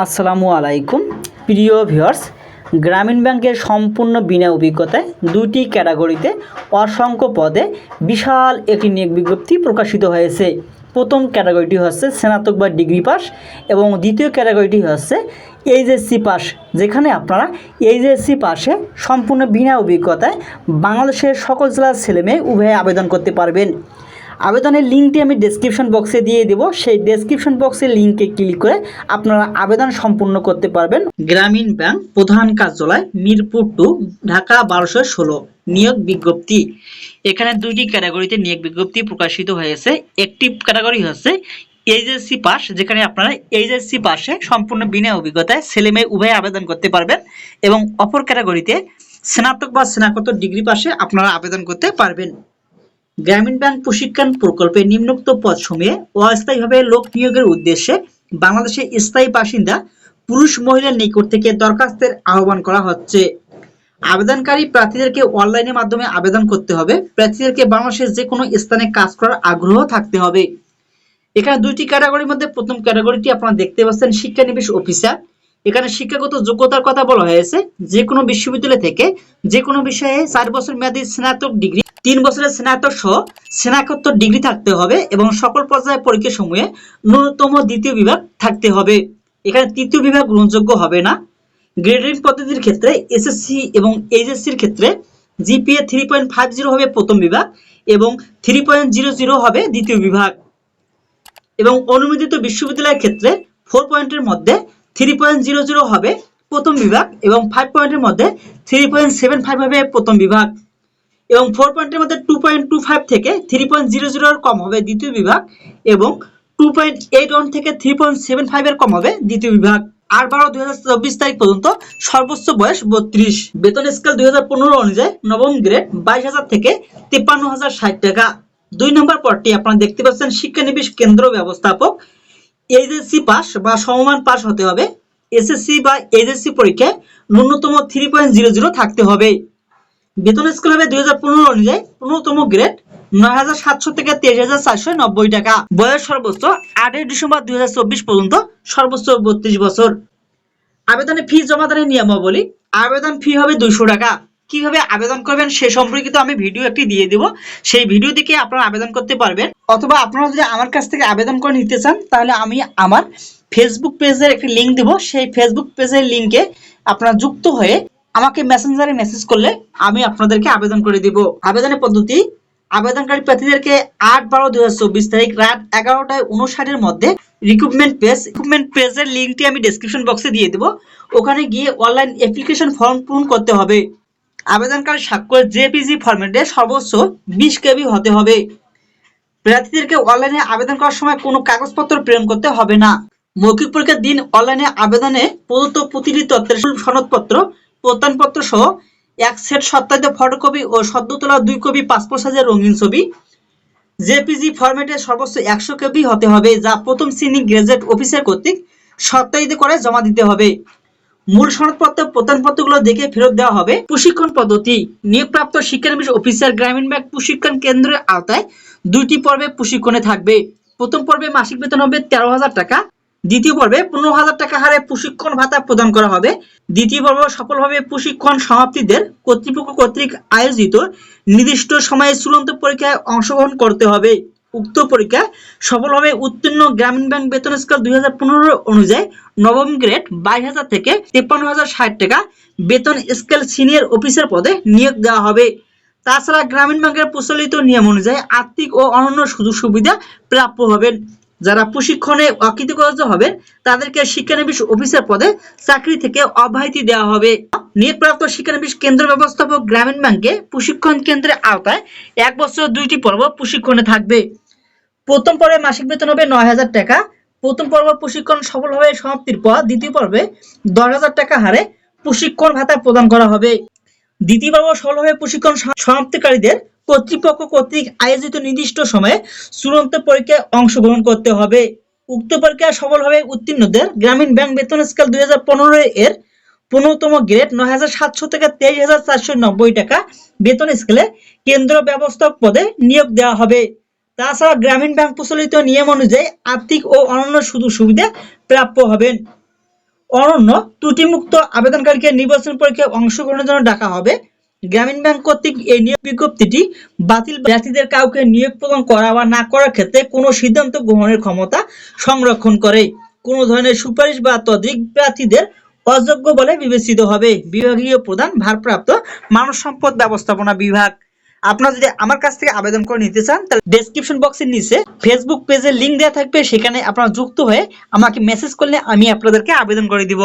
আসসালামু আলাইকুম প্রিয় ভিউয়ার্স, গ্রামীণ ব্যাংকের সম্পূর্ণ বিনা অভিজ্ঞতায় দুটি ক্যাটাগরিতে অসংখ্য পদে বিশাল একটি নিয়োগ বিজ্ঞপ্তি প্রকাশিত হয়েছে। প্রথম ক্যাটাগরিটি হচ্ছে স্নাতক বা ডিগ্রি পাস এবং দ্বিতীয় ক্যাটাগরিটি হচ্ছে এইচএসসি পাস, যেখানে আপনারা এইচএসসি পাসে সম্পূর্ণ বিনা অভিজ্ঞতায় বাংলাদেশের সকল জেলার ছেলেমেয়ে উভয়ে আবেদন করতে পারবেন। আবেদনের লিঙ্কটি আমি ডেসক্রিপশন বক্সে দিয়ে দেব। সেই ডেসক্রিপশন বক্সের লিঙ্কে ক্লিক করে আপনারা আবেদন সম্পূর্ণ করতে পারবেন। গ্রামীণ ব্যাংক প্রধান কার্যালয় মিরপুর 2, ঢাকা 1216 নিয়োগ বিজ্ঞপ্তি। এখানে দুইটি ক্যাটাগরিতে নিয়োগ বিজ্ঞপ্তি প্রকাশিত হয়েছে। একটি ক্যাটাগরি হচ্ছে এইচএসসি পাস, যেখানে আপনারা এইচএসসি পাসে সম্পূর্ণ বিনা অভিজ্ঞতায় ছেলেমেয়ে উভয়ে আবেদন করতে পারবেন, এবং অপর ক্যাটাগরিতে স্নাতক বা স্নাতকোত্তর ডিগ্রি পাসে আপনারা আবেদন করতে পারবেন। গ্রামীণ ব্যাংক প্রশিক্ষণ প্রকল্পে নিম্নোক্ত পদসমূহে অস্থায়ীভাবে লোক নিয়োগের উদ্দেশ্যে বাংলাদেশের স্থায়ী বাসিন্দা পুরুষ মহিলার নিকট থেকে দরখাস্তের আহ্বান করা হচ্ছে। আবেদনকারী প্রার্থীদেরকে অনলাইনের মাধ্যমে আবেদন করতে হবে। প্রার্থীদেরকে বাংলাদেশের যে কোনো স্থানে কাজ করার আগ্রহ থাকতে হবে। এখানে দুইটি ক্যাটাগরির মধ্যে প্রথম ক্যাটাগরিটি আপনারা দেখতে পাচ্ছেন শিক্ষানবিশ অফিসার। এখানে শিক্ষাগত যোগ্যতার কথা বলা হয়েছে। যে কোনো বিশ্ববিদ্যালয় থেকে যে কোনো বিষয়ে 4 বছর মেয়াদী স্নাতক ডিগ্রি, 3 বছরের স্নাতক সহ স্নাতকোত্তর ডিগ্রি থাকতে হবে এবং সকল পর্যায়ে পরীক্ষা সমূহে ন্যূনতম দ্বিতীয় বিভাগ থাকতে হবে। এখানে তৃতীয় বিভাগ গ্রহণযোগ্য হবে না। গ্রেডিং পদ্ধতির ক্ষেত্রে এসএসসি এবং এইচএসসির ক্ষেত্রে জিপিএ 3.50 হবে প্রথম বিভাগ এবং 3.00 হবে দ্বিতীয় বিভাগ, এবং অনুমোদিত বিশ্ববিদ্যালয়ের ক্ষেত্রে 4 পয়েন্টের মধ্যে 3.00 হবে প্রথম বিভাগ এবং 5 পয়েন্টের মধ্যে 3.75 হবে প্রথম বিভাগ, এবং 4 পয়েন্টের মধ্যে 2.25 থেকে 3.00 এর কম হবে দ্বিতীয় বিভাগ, এবং 2.81 থেকে 3.75 এর কম হবে দ্বিতীয় বিভাগ। 8/12/2024 তারিখ পর্যন্ত সর্বোচ্চ বয়স 32। বেতন স্কেল 2015 অনুযায়ী নবম গ্রেড 22,000 থেকে 53,060 টাকা। 2 নম্বর পদটি আপনারা দেখতে পাচ্ছেন শিক্ষানবিশ কেন্দ্র ব্যবস্থাপক। এইচএসসি পাস বা সমমান পাস হতে হবে। এসএসসি বা এইচএসসি পরীক্ষায় ন্যূনতম 3.00 থাকতে হবে। বেতন স্কেল হবে 2015 অনুযায়ী ন্যূনতম গ্রেড 9,700 থেকে 23,490 টাকা। বয়স সর্বোচ্চ 8 ডিসেম্বর 2024 পর্যন্ত, সর্বোচ্চ 32 বছর। আবেদনের ফি জমাদানের নিয়মাবলী। আবেদন ফি হবে 200 টাকা। কিভাবে আবেদন করবেন সে সম্পর্কিত আমি ভিডিও একটি দিয়ে দেব। সেই ভিডিও দেখে আপনারা আবেদন করতে পারবেন, অথবা আপনারা যদি আমার কাছ থেকে আবেদন করে নিতে চান তাহলে আমি আমার ফেসবুক পেজের একটি লিংক দেব। সেই ফেসবুক পেজের লিংকে আপনারা যুক্ত হয়ে আমাকে মেসেঞ্জারে মেসেজ করলে আমি আপনাদেরকে আবেদন করে দেব। আবেদনের পদ্ধতি: আবেদনকারী প্রার্থীদেরকে 8/12/2024 তারিখ রাত 11:59 মধ্যে রিক্রুটমেন্ট পেজের লিংকটি আমি ডেসক্রিপশন বক্সে দিয়ে দেব। ওখানে গিয়ে অনলাইন অ্যাপ্লিকেশন ফর্ম পূরণ করতে হবে। আবেদনকারী স্বাক্ষর জেপিজি ফরম্যাটে সর্বোচ্চ 20 KB হতে হবে। প্রার্থীদেরকে অনলাইনে আবেদন করার সময় কোনো কাগজপত্র প্রেরণ করতে হবে না। মৌখিক পরীক্ষার দিন অনলাইনে আবেদনে প্রদত্ত প্রতিটি তথ্যের সনদপত্র, প্রত্যয়নপত্র সহ এক সেট সত্যায়িত ফটোকপি ও সদ্য তোলা 2 কপি পাসপোর্ট সাইজের রঙিন ছবি জেপিজি ফরম্যাটে সর্বোচ্চ 100 KB হতে হবে, যা প্রথম শ্রেণী গেজেট অফিসার কর্তৃক সত্যায়িত করে জমা দিতে হবে। মূল সনদপত্র প্রত্যয়নপত্রগুলো দেখে ফেরত দেওয়া হবে। প্রশিক্ষণ পদ্ধতি: নিয়োগপ্রাপ্ত শিক্ষানবিশ অফিসার গ্রামীণ ব্যাংক প্রশিক্ষণ কেন্দ্রের আওতায় 2টি পর্বে প্রশিক্ষণে থাকবে। প্রথম পর্বে মাসিক বেতন হবে 13,000 টাকা। দ্বিতীয় পর্বে 15,000 টাকা হারে প্রশিক্ষণ ভাতা প্রদান করা হবে। দ্বিতীয় পর্ব সফলভাবে প্রশিক্ষণ সমাপ্তিদের কর্তৃপক্ষ কর্তৃক আয়োজিত নির্দিষ্ট সময়ে চূড়ান্ত পরীক্ষায় অংশগ্রহণ করতে হবে। উক্ত পরীক্ষায় সফলভাবে উত্তীর্ণ গ্রামীণ ব্যাংক বেতন স্কেল 2015 অনুযায়ী নবম গ্রেড 22,000 থেকে 53,060 টাকা বেতন স্কেল সিনিয়র অফিসার পদে নিয়োগ দেওয়া হবে। তাছাড়া গ্রামীণ ব্যাংকের প্রচলিত নিয়ম অনুযায়ী আর্থিক ও অন্যান্য সুযোগ সুবিধা প্রাপ্য হবেন। যারা প্রশিক্ষণে অকৃতকার্য হবেন তাদেরকে শিক্ষানবিশ অফিসার পদে চাকরি থেকে অব্যাহতি দেওয়া হবে। নিয়োগপ্রাপ্ত শিক্ষানবিশ কেন্দ্র ব্যবস্থাপক গ্রামীণ ব্যাংকে প্রশিক্ষণ কেন্দ্রের আওতায় 1 বছর 2টি পর্ব প্রশিক্ষণে থাকবে। প্রথম পর্বে মাসিক বেতন হবে 9,000 টাকা। প্রথম পর্ব প্রশিক্ষণ সফলভাবে সমাপ্তির পর দ্বিতীয় পর্বে 10,000 টাকা হারে প্রশিক্ষণ ভাতা প্রদান করা হবে। দ্বিতীয় পর্ব সফলভাবে প্রশিক্ষণ সমাপ্তিকারীদের কর্তৃপক্ষ কর্তৃক আয়োজিত নির্দিষ্ট সময়ে চূড়ান্ত পরীক্ষায় অংশগ্রহণ করতে হবে। উক্ত পরীক্ষায় সফলভাবে উত্তীর্ণদের গ্রামীণ ব্যাংক বেতন স্কেল 2015 এর 15তম গ্রেড 9,700 থেকে 23,490 টাকা বেতন স্কেলে কেন্দ্র ব্যবস্থাপক পদে নিয়োগ দেওয়া হবে। তাছাড়া গ্রামীণ ব্যাংক প্রচলিত নিয়ম অনুযায়ী আর্থিক ও অন্যান্য সুযোগ সুবিধা প্রাপ্য হবেন। অনন্য ত্রুটিমুক্ত আবেদনকারীকে নির্বাচন পরীক্ষায় অংশগ্রহণের জন্য ডাকা হবে। গ্রামীণ ব্যাংক কর্তৃক এই নিয়োগ বিজ্ঞপ্তিটি বাতিল প্রার্থীদের কাউকে নিয়োগ প্রদান করা বা না করার ক্ষেত্রে কোনো সিদ্ধান্ত গ্রহণের ক্ষমতা সংরক্ষণ করে। কোনো ধরনের সুপারিশ বা তদবির প্রার্থীদের অযোগ্য বলে বিবেচিত হবে। বিভাগীয় প্রধান ভারপ্রাপ্ত মানব সম্পদ ব্যবস্থাপনা বিভাগ। আপনারা যদি আমার কাছ থেকে আবেদন করে নিতে চান তাহলে ডেসক্রিপশন বক্সের নিচে ফেসবুক পেজের লিংক দেওয়া থাকবে, সেখানে আপনারা যুক্ত হয়ে আমাকে মেসেজ করলে আমি আপনাদেরকে আবেদন করে দিব।